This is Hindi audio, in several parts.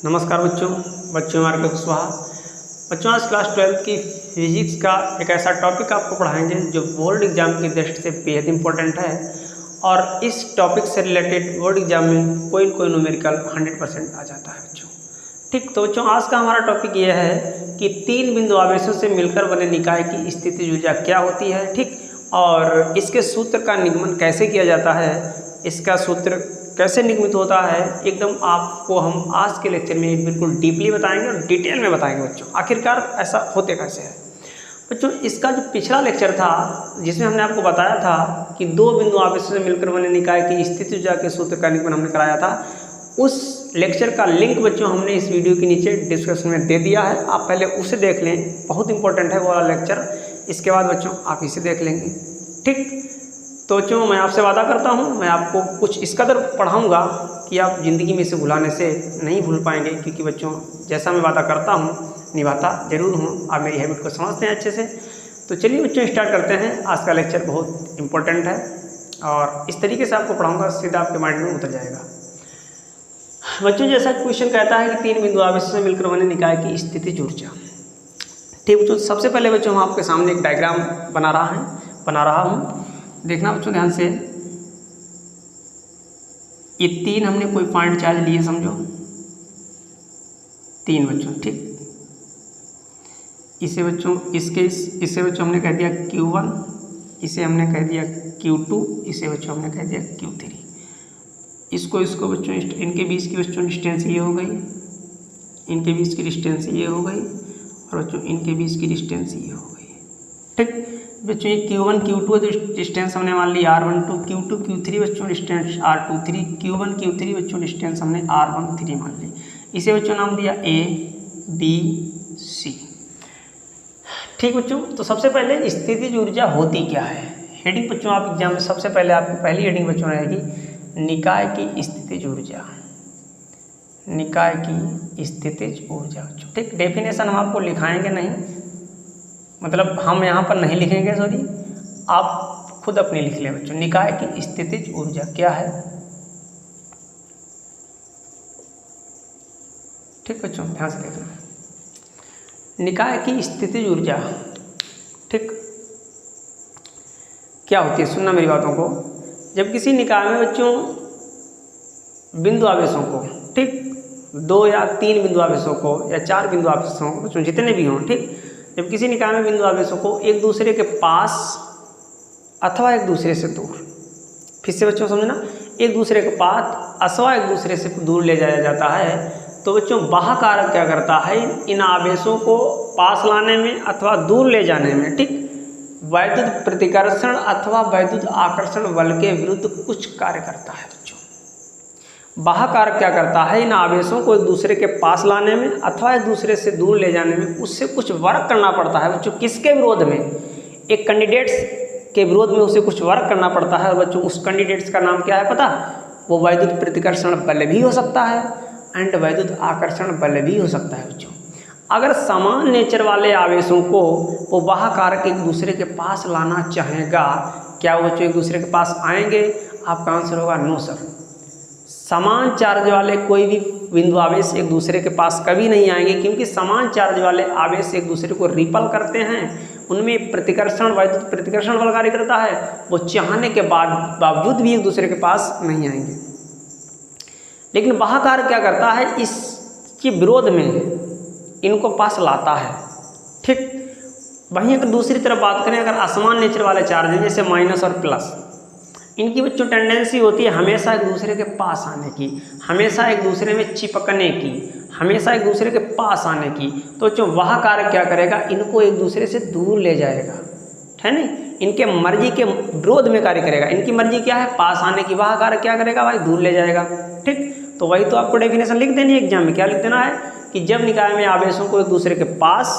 नमस्कार बच्चों हमारे कुशवाहा। बच्चों आज क्लास 12 की फिजिक्स का एक ऐसा टॉपिक आपको पढ़ाएंगे जो बोर्ड एग्जाम की दृष्टि से बेहद इंपॉर्टेंट है और इस टॉपिक से रिलेटेड बोर्ड एग्जाम में कोई न्यूमेरिकल 100% आ जाता है बच्चों। ठीक, तो बच्चों आज का हमारा टॉपिक ये है कि तीन बिंदु आवेशों से मिलकर बने निकाय की स्थितिज ऊर्जा क्या होती है। ठीक, और इसके सूत्र का निगमन कैसे किया जाता है, इसका सूत्र कैसे निगमित होता है, एकदम आपको हम आज के लेक्चर में बिल्कुल डीपली बताएंगे और डिटेल में बताएंगे बच्चों। आखिरकार ऐसा होते कैसे है बच्चों। इसका जो पिछला लेक्चर था जिसमें हमने आपको बताया था कि दो बिंदु आवेशों से मिलकर बने निकाय की स्थितिज ऊर्जा के सूत्र का निगमन हमने कराया था, उस लेक्चर का लिंक बच्चों हमने इस वीडियो के नीचे डिस्क्रिप्शन में दे दिया है। आप पहले उसे देख लें, बहुत इंपॉर्टेंट है वो वाला लेक्चर। इसके बाद बच्चों आप इसे देख लेंगे। ठीक, तो बच्चों मैं आपसे वादा करता हूँ, मैं आपको कुछ इस कदर पढ़ाऊँगा कि आप ज़िंदगी में इसे भुलाने से नहीं भूल पाएंगे, क्योंकि बच्चों जैसा मैं वादा करता हूँ निभाता जरूर हूँ। आप मेरी हैबिट को समझते हैं अच्छे से। तो चलिए बच्चों स्टार्ट करते हैं। आज का लेक्चर बहुत इंपॉर्टेंट है और इस तरीके से आपको पढ़ाऊँगा सीधा आपके माइंड में उतर जाएगा। बच्चों जैसा क्वेश्चन कहता है कि तीन बिंदु आवेशों से मिलकर बने निकाय की स्थितिज ऊर्जा। ठीक बच्चों, सबसे पहले बच्चों हम आपके सामने एक डायग्राम बना रहा हूँ। देखना बच्चों ध्यान से, ये तीन हमने कोई पॉइंट चार्ज लिए समझो, तीन बच्चों। ठीक, इसे बच्चों इसे बच्चों हमने कह दिया Q1, इसे हमने कह दिया Q2, इसे बच्चों हमने कह दिया Q3। इसको बच्चों इनके बीच की बच्चों डिस्टेंस ये हो गई, इनके बीच की डिस्टेंस ये हो गई और बच्चों इनके बीच की डिस्टेंस ये हो गई। ठीक बच्चों, ये Q1 Q2 डिस्टेंस हमने मान ली R12, Q2 Q3 बच्चों डिस्टेंस R23, Q1 Q3 बच्चों डिस्टेंस हमने R13 मान ली। इसे बच्चों नाम दिया A B C। ठीक बच्चों, तो सबसे पहले स्थितिज ऊर्जा होती क्या है। हेडिंग बच्चों आप एग्जाम में सबसे पहले आपकी पहली हेडिंग बच्चों रहेगी निकाय की स्थितिज ऊर्जा, निकाय की स्थितिज ऊर्जा बच्चों। ठीक, डेफिनेशन हम आपको लिखाएंगे नहीं, मतलब हम यहाँ पर नहीं लिखेंगे, सॉरी आप खुद अपनी लिख लें बच्चों। निकाय की स्थितिज ऊर्जा क्या है। ठीक बच्चों ध्यान से देखना, निकाय की स्थितिज ऊर्जा ठीक क्या होती है, सुनना मेरी बातों को। जब किसी निकाय में बच्चों बिंदु आवेशों को, ठीक दो या तीन बिंदु आवेशों को या चार बिंदु आवेशों को बच्चों जितने भी हों, ठीक जब किसी निकाय में बिंदु आवेशों को एक दूसरे के पास अथवा एक दूसरे से दूर, फिर से बच्चों समझना, एक दूसरे के पास अथवा एक दूसरे से दूर ले जाया जाता है, तो बच्चों बाह्य कारक क्या करता है, इन आवेशों को पास लाने में अथवा दूर ले जाने में, ठीक वैद्युत प्रतिकर्षण अथवा वैद्युत आकर्षण बल के विरुद्ध कुछ कार्य करता है बच्चों। बाह्य कारक क्या करता है, इन आवेशों को एक दूसरे के पास लाने में अथवा एक दूसरे से दूर ले जाने में उससे कुछ वर्क करना पड़ता है बच्चों। किसके विरोध में, एक कैंडिडेट्स के विरोध में उसे कुछ वर्क करना पड़ता है बच्चों। उस कैंडिडेट्स का नाम क्या है पता, वो वैद्युत प्रतिकर्षण बल भी हो सकता है एंड वैद्युत आकर्षण बल भी हो सकता है बच्चों। अगर समान नेचर वाले आवेशों को वो बाह्य कारक एक दूसरे के पास लाना चाहेगा, क्या वो बच्चों एक दूसरे के पास आएंगे, आपका आंसर होगा नो सर। समान चार्ज वाले कोई भी बिंदु आवेश एक दूसरे के पास कभी नहीं आएंगे, क्योंकि समान चार्ज वाले आवेश एक दूसरे को रिपल करते हैं, उनमें प्रतिकर्षण वैद्युत प्रतिकर्षण बल कार्य करता है, वो चाहने के बावजूद भी एक दूसरे के पास नहीं आएंगे। लेकिन बाह्य कारक क्या करता है, इसके विरोध में इनको पास लाता है। ठीक, वहीं अगर दूसरी तरफ बात करें, अगर असमान नेचर वाले चार्ज हैं जैसे माइनस और प्लस, इनकी बच्चों टेंडेंसी होती है हमेशा एक दूसरे के पास आने की, हमेशा एक दूसरे में चिपकने की, हमेशा एक दूसरे के पास आने की। तो बच्चों वह कारक क्या करेगा, इनको एक दूसरे से दूर ले जाएगा, है नहीं, इनके मर्जी के विरोध में कार्य करेगा। इनकी मर्जी क्या है, पास आने की, वह कारक क्या करेगा भाई, दूर ले जाएगा। ठीक, तो वही तो आपको डेफिनेशन लिख देनी है एग्जाम में। क्या लिख देना है कि जब निकाय में आवेशों को एक दूसरे के पास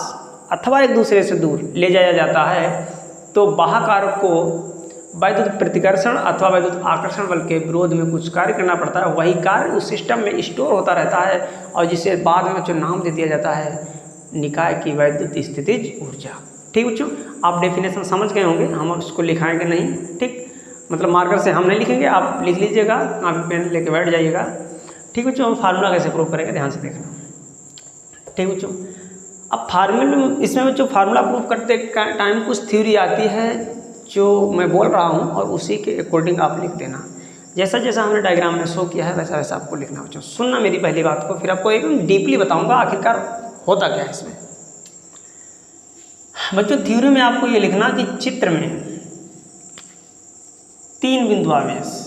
अथवा एक दूसरे से दूर ले जाया जाता है, तो बाह्य कारक को वैद्युत प्रतिकर्षण अथवा वैद्युत आकर्षण बल के विरोध में कुछ कार्य करना पड़ता है। वही कार्य उस सिस्टम में स्टोर होता रहता है और जिसे बाद में बच्चों नाम दे दिया जाता है निकाय की वैद्युत स्थितिज ऊर्जा। ठीक बच्चों, आप डेफिनेशन समझ गए होंगे, हम उसको लिखाएंगे नहीं। ठीक, मतलब मार्कर से हम नहीं लिखेंगे, आप लिख लीजिएगा, आप पेन लेके बैठ जाइएगा। ठीक बच्चों, हम फार्मूला कैसे प्रूव करेंगे, ध्यान से देखना। ठीक बच्चों, अब फार्मूला इसमें बच्चों फार्मूला प्रूव करते टाइम कुछ थ्योरी आती है जो मैं बोल रहा हूँ और उसी के अकॉर्डिंग आप लिख देना। जैसा जैसा हमने डायग्राम में शो किया है वैसा वैसा आपको लिखना बच्चों। सुनना मेरी पहली बात को, फिर आपको एकदम डीपली बताऊंगा आखिरकार होता क्या है इसमें। बच्चों थ्योरी में आपको ये लिखना कि चित्र में 3 बिंदु आवेश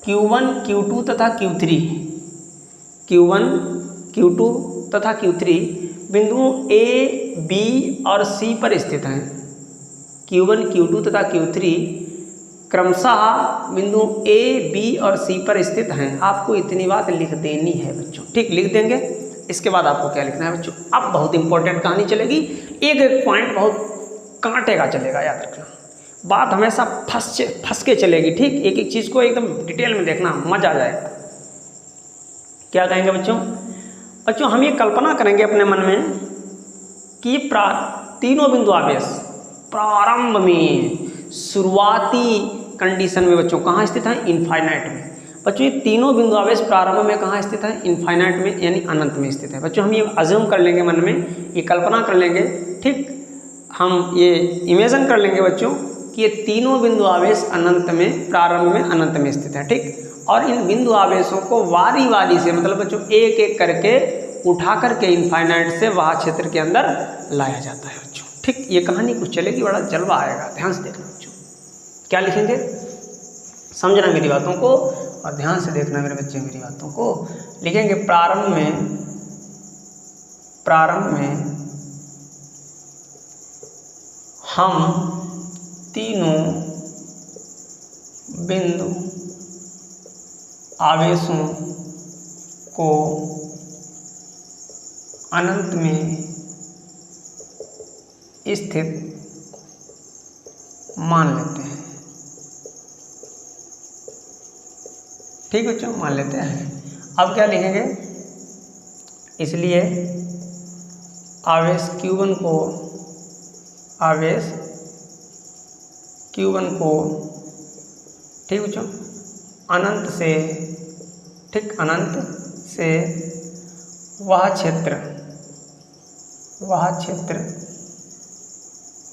Q1, Q2 तथा Q3, Q1, Q2 तथा Q3 बिंदुओं A, B और C पर स्थित हैं। Q1, Q2 तथा Q3 क्रमशः बिंदु A, B और C पर स्थित हैं। आपको इतनी बात लिख देनी है बच्चों, ठीक, लिख देंगे। इसके बाद आपको क्या लिखना है बच्चों, अब बहुत इंपॉर्टेंट कहानी चलेगी, एक एक पॉइंट बहुत कांटे का चलेगा, याद रखना। बात हमेशा फंस के चलेगी, ठीक, एक एक चीज़ को एकदम डिटेल में देखना, मजा आ जाएगा। क्या कहेंगे बच्चों, बच्चों हम ये कल्पना करेंगे अपने मन में कि तीनों बिंदु आवेश प्रारंभ में शुरुआती कंडीशन में बच्चों कहाँ स्थित है, इनफाइनाइट में। बच्चों ये तीनों बिंदु आवेश प्रारंभ में कहाँ स्थित है, इनफाइनाइट में, यानी अनंत में स्थित है। बच्चों हम ये अज्यूम कर लेंगे मन में, ये कल्पना कर लेंगे, ठीक, हम ये इमेजिन कर लेंगे बच्चों कि ये तीनों बिंदु आवेश अनंत में, प्रारंभ में, अनंत में स्थित है, ठीक। और इन बिंदु आवेशों को वारी वारी से, मतलब बच्चों एक एक करके उठा करके इनफाइनाइट से वहाँ क्षेत्र के अंदर लाया जाता है बच्चों, ठीक। ये कहानी कुछ चलेगी, बड़ा जलवा आएगा, ध्यान से देखना बच्चों। क्या लिखेंगे, समझना मेरी बातों को और ध्यान से देखना मेरे बच्चे मेरी बातों को। लिखेंगे प्रारंभ में हम तीनों बिंदु आवेशों को अनंत में स्थित मान लेते हैं, ठीक बच्चों, मान लेते हैं। अब क्या लिखेंगे, इसलिए आवेश Q1 को, ठीक बच्चों, अनंत से, ठीक, अनंत से वह क्षेत्र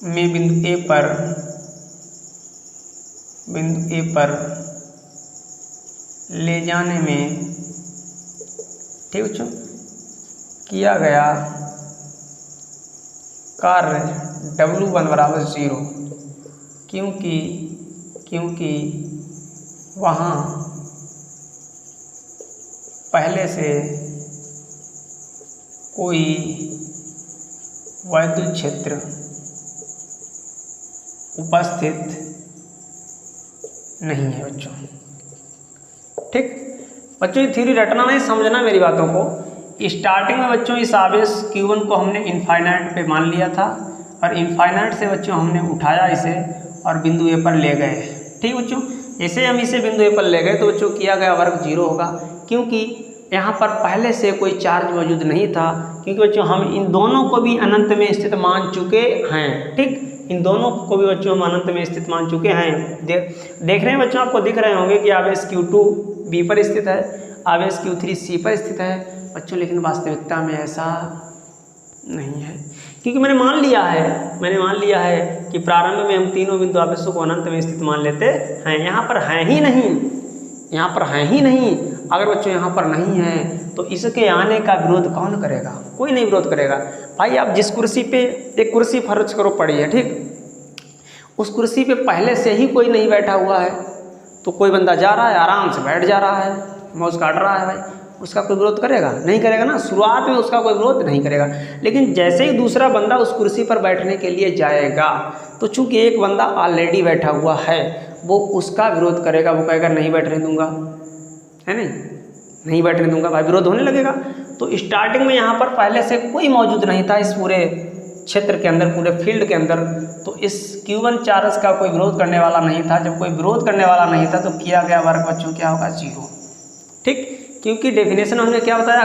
में बिंदु A पर ले जाने में, ठीक बच्चों, किया गया कार्य W1 बराबर 0, क्योंकि वहाँ पहले से कोई वैद्युत क्षेत्र उपस्थित नहीं है बच्चों, ठीक। बच्चों ये थ्योरी रटना नहीं, समझना मेरी बातों को। स्टार्टिंग में बच्चों इस आवेश Q1 को हमने इनफाइनाइट पे मान लिया था और इनफाइनाइट से बच्चों हमने उठाया इसे और बिंदु A पर ले गए, ठीक बच्चों। जैसे हम इसे बिंदु A पर ले गए तो बच्चों किया गया वर्ग 0 होगा, क्योंकि यहाँ पर पहले से कोई चार्ज मौजूद नहीं था, क्योंकि बच्चों हम इन दोनों को भी अनंत में स्थित मान चुके हैं, ठीक, इन दोनों को भी बच्चों हम अनंत में स्थित मान चुके हैं। देख रहे हैं बच्चों, आपको दिख रहे होंगे कि आवेश Q2 B पर स्थित है, आवेश Q3 C पर स्थित है बच्चों, लेकिन वास्तविकता में ऐसा नहीं है, क्योंकि मैंने मान लिया है कि प्रारंभ में हम तीनों बिंदु आवेशों को अनंत में स्थित मान लेते हैं। यहाँ पर है ही नहीं। अगर बच्चों यहाँ पर नहीं है तो इसके आने का विरोध कौन करेगा, कोई नहीं विरोध करेगा। भाई आप जिस कुर्सी पे, एक कुर्सी फर्ज करो पड़ी है, ठीक, उस कुर्सी पे पहले से ही कोई नहीं बैठा हुआ है, तो कोई बंदा जा रहा है, आराम से बैठ जा रहा है, मौज काट रहा है, भाई उसका कोई विरोध करेगा, नहीं करेगा ना, शुरुआत में उसका कोई विरोध नहीं करेगा। लेकिन जैसे ही दूसरा बंदा उस कुर्सी पर बैठने के लिए जाएगा तो चूंकि एक बंदा ऑलरेडी बैठा हुआ है, वो उसका विरोध करेगा, वो कहेगा नहीं बैठने दूंगा, है नहीं बैठने दूंगा, भाई विरोध होने लगेगा। तो स्टार्टिंग में यहाँ पर पहले से कोई मौजूद नहीं था इस पूरे क्षेत्र के अंदर, पूरे फील्ड के अंदर, तो इस Q1 चार्ज का कोई विरोध करने वाला नहीं था। जब कोई विरोध करने वाला नहीं था तो किया गया वर्ग बच्चों क्या होगा, 0, ठीक, क्योंकि डेफिनेशन हमने क्या बताया,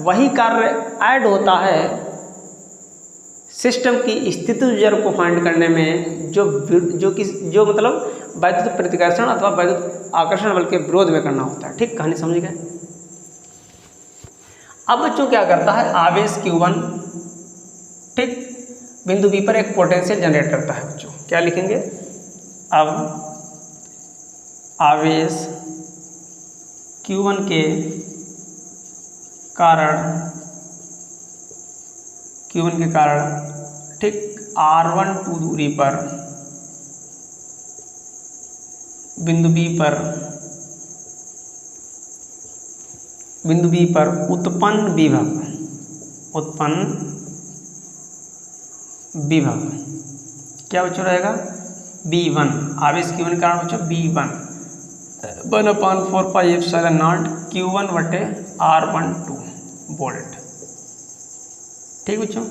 वही कार्य ऐड होता है सिस्टम की स्थिति जड़ को फाइंड करने में जो मतलब वैद्युत प्रतिकर्षण अथवा वैद्युत आकर्षण बल के विरोध में करना होता है, ठीक, कहानी समझ गए। अब बच्चों क्या करता है, आवेश Q1 ठीक बिंदु B पर एक पोटेंशियल जनरेट करता है बच्चों। क्या लिखेंगे, अब आवेश Q1 के कारण ठीक R12 दूरी पर बिंदु B पर उत्पन्न विभव क्या बच्चों रहेगा, B1। आवेश Q1 के कारण बच्चों B1 1/4πε0 Q1 बटे R12 वोल्ट। ठीक बच्चों,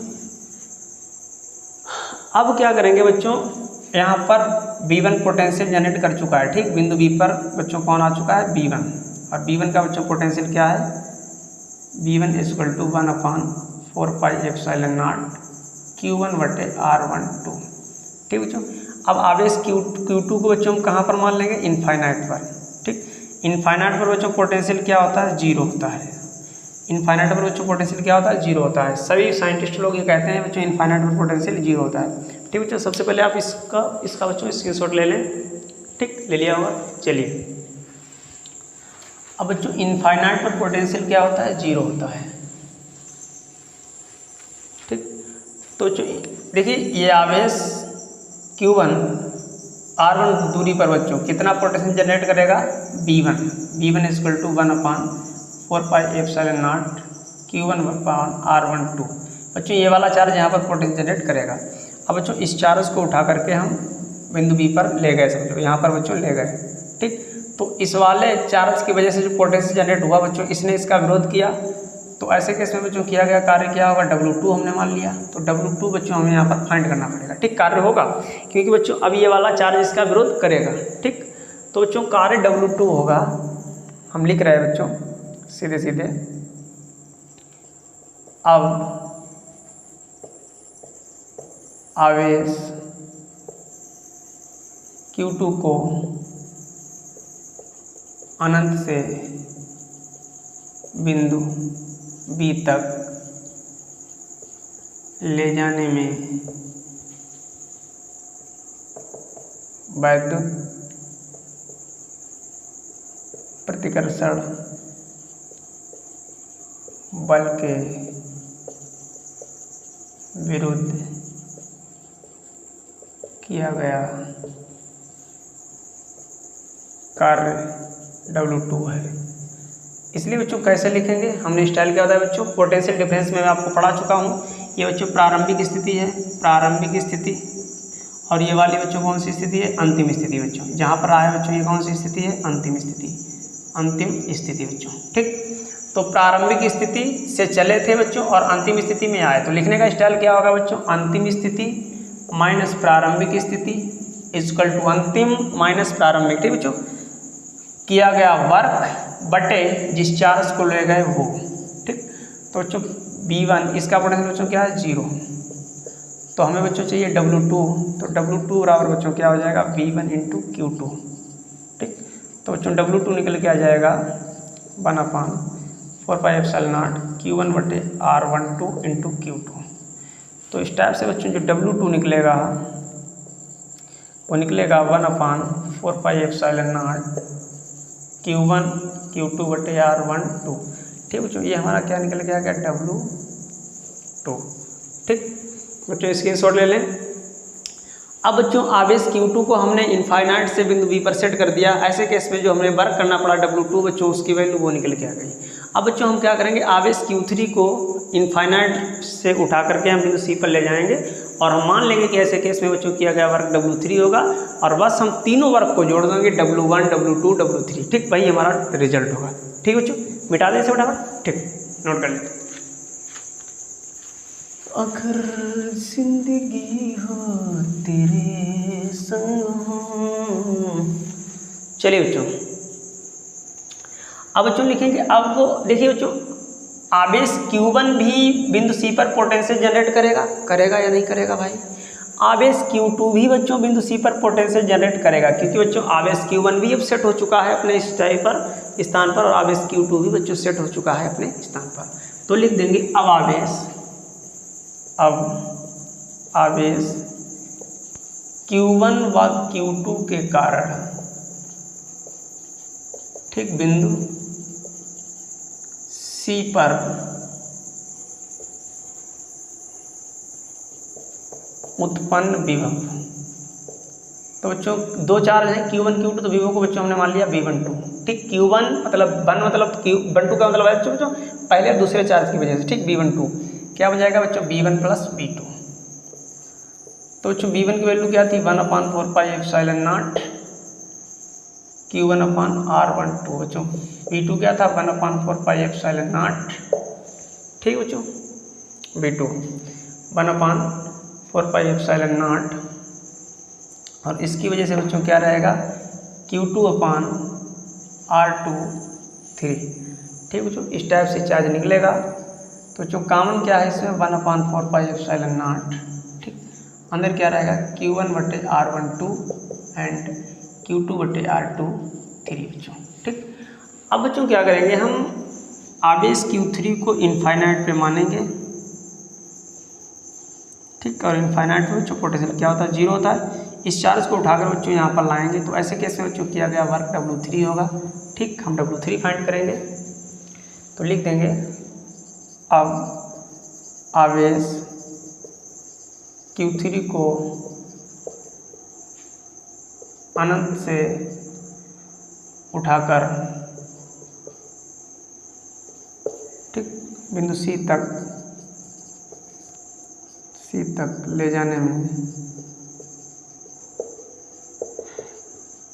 अब क्या करेंगे बच्चों, यहाँ पर B1 पोटेंशियल जनरेट कर चुका है। ठीक, बिंदु B पर बच्चों कौन आ चुका है, B1। और B1 का बच्चों पोटेंशियल क्या है, B1 = 1/4πε0 Q1 बटे R12। ठीक बच्चों, अब आवेश Q2 को बच्चों हम कहाँ पर मान लेंगे, इनफाइनाइट पर। ठीक, इनफाइनाइट पर बच्चों पोटेंशियल क्या होता है, 0 होता है। इनफाइनाइट पर बच्चों पोटेंशियल क्या होता है, 0 होता है। सभी साइंटिस्ट लोग ये कहते हैं बच्चों इनफाइनाइट पर पोटेंशियल 0 होता है। ठीक बच्चों, सबसे पहले आप इसका बच्चों स्क्रीनशॉट ले लें। ठीक, ले लिया होगा। चलिए, अब बच्चों इनफाइनाइट पर पोटेंशियल क्या होता है, 0 होता है। ठीक, तो देखिए ये आवेश Q1 R1 दूरी पर बच्चों कितना पोटेंशियल जनरेट करेगा, B1 = 1/4πε0 Q1 R12। बच्चों ये वाला चार्ज यहाँ पर पोटेंशियल जनरेट करेगा। अब बच्चों इस चार्ज को उठा करके हम बिंदु B पर ले गए, समझो यहाँ पर बच्चों ले गए। ठीक, तो इस वाले चार्ज की वजह से जो पोटेंशियल जनरेट हुआ बच्चों, इसने इसका विरोध किया। तो ऐसे केस में बच्चों किया गया कार्य क्या होगा, W2 हमने मान लिया। तो W2 बच्चों हमें यहाँ पर फाइंड करना पड़ेगा। ठीक, कार्य होगा क्योंकि बच्चों अब ये वाला चार्ज इसका विरोध करेगा। ठीक, तो बच्चों कार्य W2 होगा, हम लिख रहे हैं बच्चों सीधे सीधे। अब आवेश Q2 को अनंत से बिंदु B तक ले जाने में वैद्युत प्रतिकर्षण बल के विरुद्ध किया गया कार्य W2 है। इसलिए बच्चों कैसे लिखेंगे, हमने स्टाइल क्या होता है बच्चों, पोटेंशियल डिफरेंस में मैं आपको पढ़ा चुका हूँ। ये बच्चों प्रारंभिक स्थिति है, प्रारंभिक स्थिति, और ये वाली बच्चों कौन सी स्थिति है, अंतिम स्थिति। बच्चों जहाँ पर आया बच्चों ये कौन सी स्थिति है, अंतिम स्थिति, अंतिम स्थिति बच्चों। ठीक, तो प्रारंभिक स्थिति से चले थे बच्चों और अंतिम स्थिति में आए, तो लिखने का स्टाइल क्या होगा बच्चों, अंतिम स्थिति माइनस प्रारंभिक स्थिति = अंतिम माइनस प्रारंभिक। ठीक बच्चों, किया गया वर्क बटे जिस चार्ज को ले गए वो। ठीक, तो बच्चों B1 इसका पोटेंशियल बच्चों क्या है, 0। तो हमें बच्चों चाहिए W2, तो W2 बराबर बच्चों क्या हो जाएगा, B1 × Q2। ठीक, तो बच्चों W2 निकल के आ जाएगा 1/4πε0 Q1 बटे R12 × Q2। तो इस टाइप से बच्चों जो W2 निकलेगा वो निकलेगा 1/4πε0 Q1 Q2 बटे R12। ठीक बच्चों, ये हमारा क्या निकल के आ गया, W2। ठीक बच्चों, स्क्रीनशॉट ले लें। अब बच्चों आवेश Q2 को हमने इनफाइनाइट से बिंदु B पर सेट कर दिया। ऐसे केस में जो हमें वर्क करना पड़ा W2 बच्चों, उसकी वैल्यू वो निकल के आ गई। अब बच्चों हम क्या करेंगे, आवेश Q3 को इनफाइनाइट से उठा करके हम बिंदु C पर ले जाएंगे और हम मान लेंगे कि ऐसे केस में बच्चों किया गया वर्क W3 होगा, और बस हम तीनों वर्क को जोड़ देंगे W1 W2 W3। ठीक, वही हमारा रिजल्ट होगा। ठीक बच्चों, मिटा दें इसे फटाफट। ठीक, नोट कर लेते। अगर जिंदगी हो तेरे संग। चलिए बच्चों, अब बच्चों लिखेंगे। अब देखिए बच्चों, आवेश Q1 भी बिंदु C पर पोटेंशियल जनरेट करेगा या नहीं करेगा भाई। आवेश Q2 भी बच्चों बिंदु C पर पोटेंशियल जनरेट करेगा, क्योंकि बच्चों आवेश Q1 भी अब सेट हो चुका है अपने स्थान पर, और आवेश Q2 भी बच्चों सेट हो चुका है अपने स्थान पर। तो लिख देंगे अब आवेश Q1 व Q2 के कारण, ठीक, बिंदु C पर उत्पन्न विभव। तो बच्चों दो चार्ज है Q1 Q2, तो विभव को बच्चों हमने मान लिया V1 2, ठीक। Q1 मतलब 1 मतलब Q1 2 का मतलब है बच्चों पहले और दूसरे चार्ज की वजह से, ठीक। V1 2 क्या बन जाएगा बच्चों V1 प्लस V2। तो बच्चों V1 की वैल्यू क्या थी 1/4 pi epsilon not Q1 upon R12। बच्चों V2 क्या था 1/4 पाई एप्सिलॉन नॉट, ठीक बच्चों। V2 1/4 पाई एप्सिलॉन नॉट, और इसकी वजह से बच्चों क्या रहेगा Q2 अपान R23, ठीक बच्चों। इस टाइप से चार्ज निकलेगा। तो बच्चों कॉमन क्या है इसमें 1/4 पाई एप्सिलॉन नॉट, ठीक। अंदर क्या रहेगा Q1 बटे R12 एंड Q2 बटे R23 बच्चों, ठीक। अब बच्चों क्या करेंगे हम आवेश Q3 को इनफाइनाइट पे मानेंगे, ठीक। और इनफाइनाइट में बच्चों पोटेंशियल क्या होता है 0 होता है। इस चार्ज को उठाकर बच्चों यहाँ पर लाएंगे, तो ऐसे कैसे बच्चों किया गया वर्क W3 होगा, ठीक। हम W3 फाइंड करेंगे, तो लिख देंगे अब आवेश Q3 को अनंत से उठाकर, ठीक, बिंदु C तक ले जाने में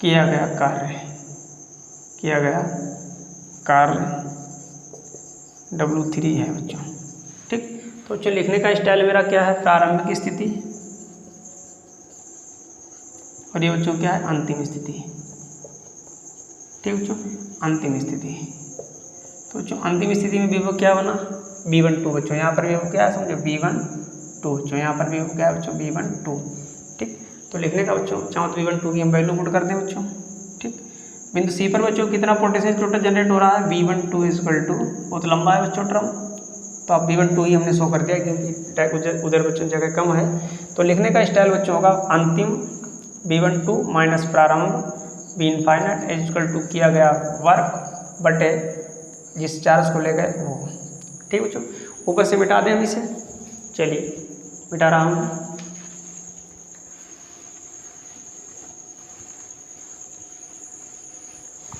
किया गया कार्य W3 है बच्चों, ठीक। तो बच्चों लिखने का स्टाइल मेरा क्या है प्रारंभिक स्थिति, और ये बच्चों क्या है अंतिम स्थिति, ठीक बच्चों, अंतिम स्थिति। तो बच्चों अंतिम स्थिति में विभव क्या बना V1 2 बच्चों। यहाँ पर विभव क्या है समझो V1 2 बच्चों, यहाँ पर विभव क्या है बच्चों V1 2, ठीक। तो लिखने का बच्चों चाहो तो V1 2 की हम वैल्यू पुट कर दें बच्चों, ठीक। बिंदु C पर बच्चों कितना पोटेंशियल टोटल जनरेट हो रहा है V1 2 इक्वल टू, बहुत लंबा है बच्चों टर्म, तो अब V1 2 ही हमने शो कर दिया क्योंकि उधर बच्चों जगह कम है। तो लिखने का स्टाइल बच्चों होगा अंतिम V1 2 माइनस प्रारंभ V इनफाइनाइट इक्वल टू किया गया वर्क बटे जिस चार्ज को ले गए वो, ठीक बच्चों। ऊपर से मिटा दें हम इसे, चलिए मिटा रहा हूँ।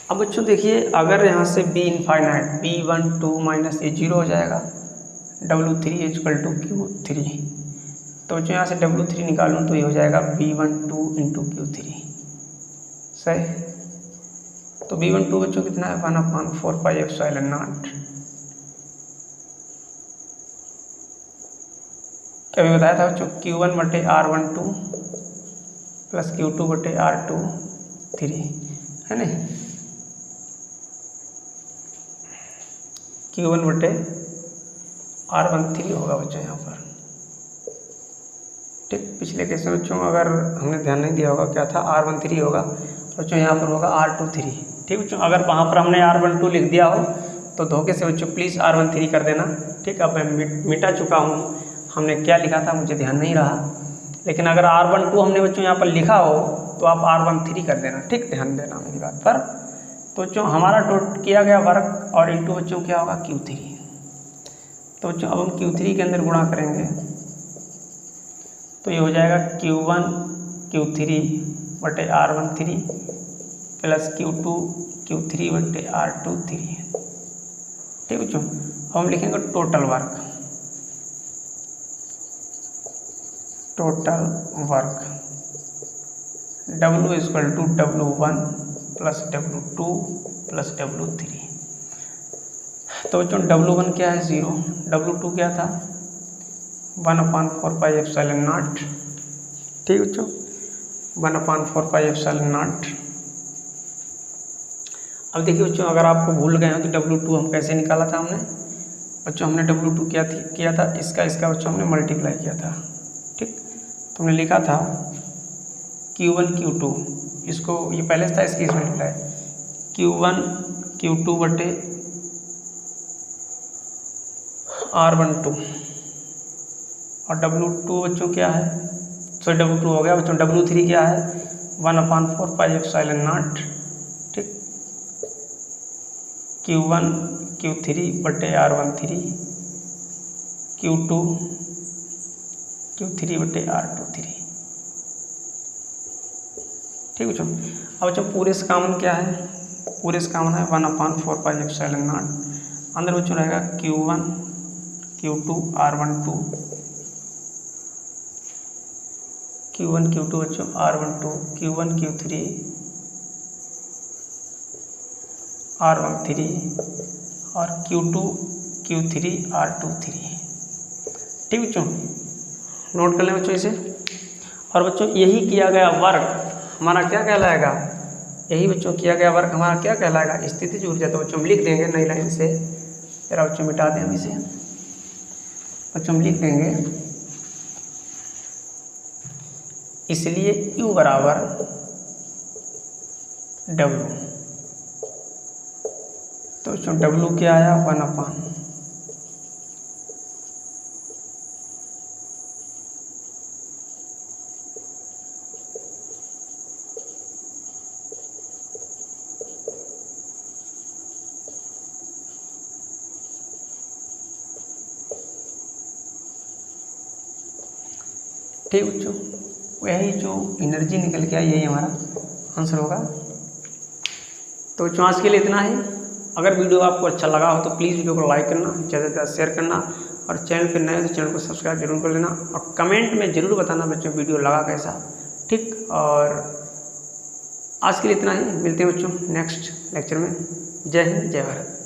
अब बच्चों देखिए अगर यहाँ से B इनफाइनाइट V1 2 माइनस ये 0 हो जाएगा, W3 इक्वल टू Q3। तो बच्चों यहाँ से W3 निकालूँ तो ये हो जाएगा V1 2 इंटू Q3, सही। तो V1 2 बच्चों कितना है 1/4 पाई एप्सिलॉन नॉट, अभी बताया था बच्चों Q1 बटे R12 प्लस Q2 बटे R23 है नहीं, Q1 बटे R13 होगा बच्चों यहाँ पर, ठीक। पिछले केस में बच्चों अगर हमने ध्यान नहीं दिया होगा क्या था R13 होगा, बच्चों यहाँ पर होगा R23, ठीक बच्चों। अगर वहाँ पर हमने R12 लिख दिया हो तो धोखे से बच्चों प्लीज़ R13 कर देना, ठीक। अब मैं मिटा चुका हूँ, हमने क्या लिखा था मुझे ध्यान नहीं रहा, लेकिन अगर R12 हमने बच्चों यहाँ पर लिखा हो तो आप R13 कर देना, ठीक। ध्यान देना मेरी बात पर। तो बच्चों हमारा टोटल किया गया वर्क और इंटू बच्चों क्या होगा Q3। तो बच्चों अब हम Q3 के अंदर गुणा करेंगे तो ये हो जाएगा Q1 Q3 बटे R13 प्लस Q2 Q3 बटे R23, ठीक बच्चों। अब हम लिखेंगे total work W equal to W1 plus W2 plus W3। तो बच्चों W1 क्या है 0, W2 क्या था 1/4 पाई एप्सिलॉन नॉट, ठीक बच्चों 1/4 पाई एप्सिलॉन नॉट। अब देखिए बच्चों अगर आपको भूल गए हो तो W2 हम कैसे निकाला था हमने बच्चों, हमने W2 किया था इसका बच्चों हमने मल्टीप्लाई किया था, ठीक। तो हमने लिखा था Q1 Q2, इसको ये पहले था इसकी मल्टीप्लाई Q1 Q2 बटे R12 और W2 बच्चों क्या है, सॉरी W2 हो गया बच्चों, W3 क्या है 1/4 पाई एप्सिलॉन नॉट, ठीक, Q1 Q3 बटे R13, Q2 Q3 बटे R23, ठीक बच्चों। अब बच्चों पूरे से कॉमन क्या है, पूरे से कॉमन है 1/4 पाई एप्सिलॉन नॉट, अंदर बच्चों रहेगा Q1 Q2 R12, Q1 Q2 बच्चों R12, Q1 Q3 R13 और Q2 Q3 R23, ठीक बच्चों, नोट कर लें बच्चों इसे। और बच्चों यही किया गया वर्क हमारा क्या कहलाएगा, यही बच्चों किया गया वर्क हमारा क्या कहलाएगा, स्थितिज ऊर्जा। तो बच्चों हम लिख देंगे नई लाइन से, जरा बच्चों मिटा दें हम इसे, बच्चों हम लिख देंगे इसलिए U बराबर W, तो बच्चों W क्या आया 1/, ठीक बच्चों, वही जो एनर्जी निकल के आई यही हमारा आंसर होगा। तो बच्चों आज के लिए इतना ही। अगर वीडियो आपको अच्छा लगा हो तो प्लीज़ वीडियो को लाइक करना, ज़्यादा से ज़्यादा शेयर करना, और चैनल पर नए हो तो चैनल को सब्सक्राइब जरूर कर लेना, और कमेंट में ज़रूर बताना बच्चों वीडियो लगा कैसा, ठीक। और आज के लिए इतना ही, मिलते हैं बच्चों नेक्स्ट लेक्चर में। जय हिंद, जय भारत।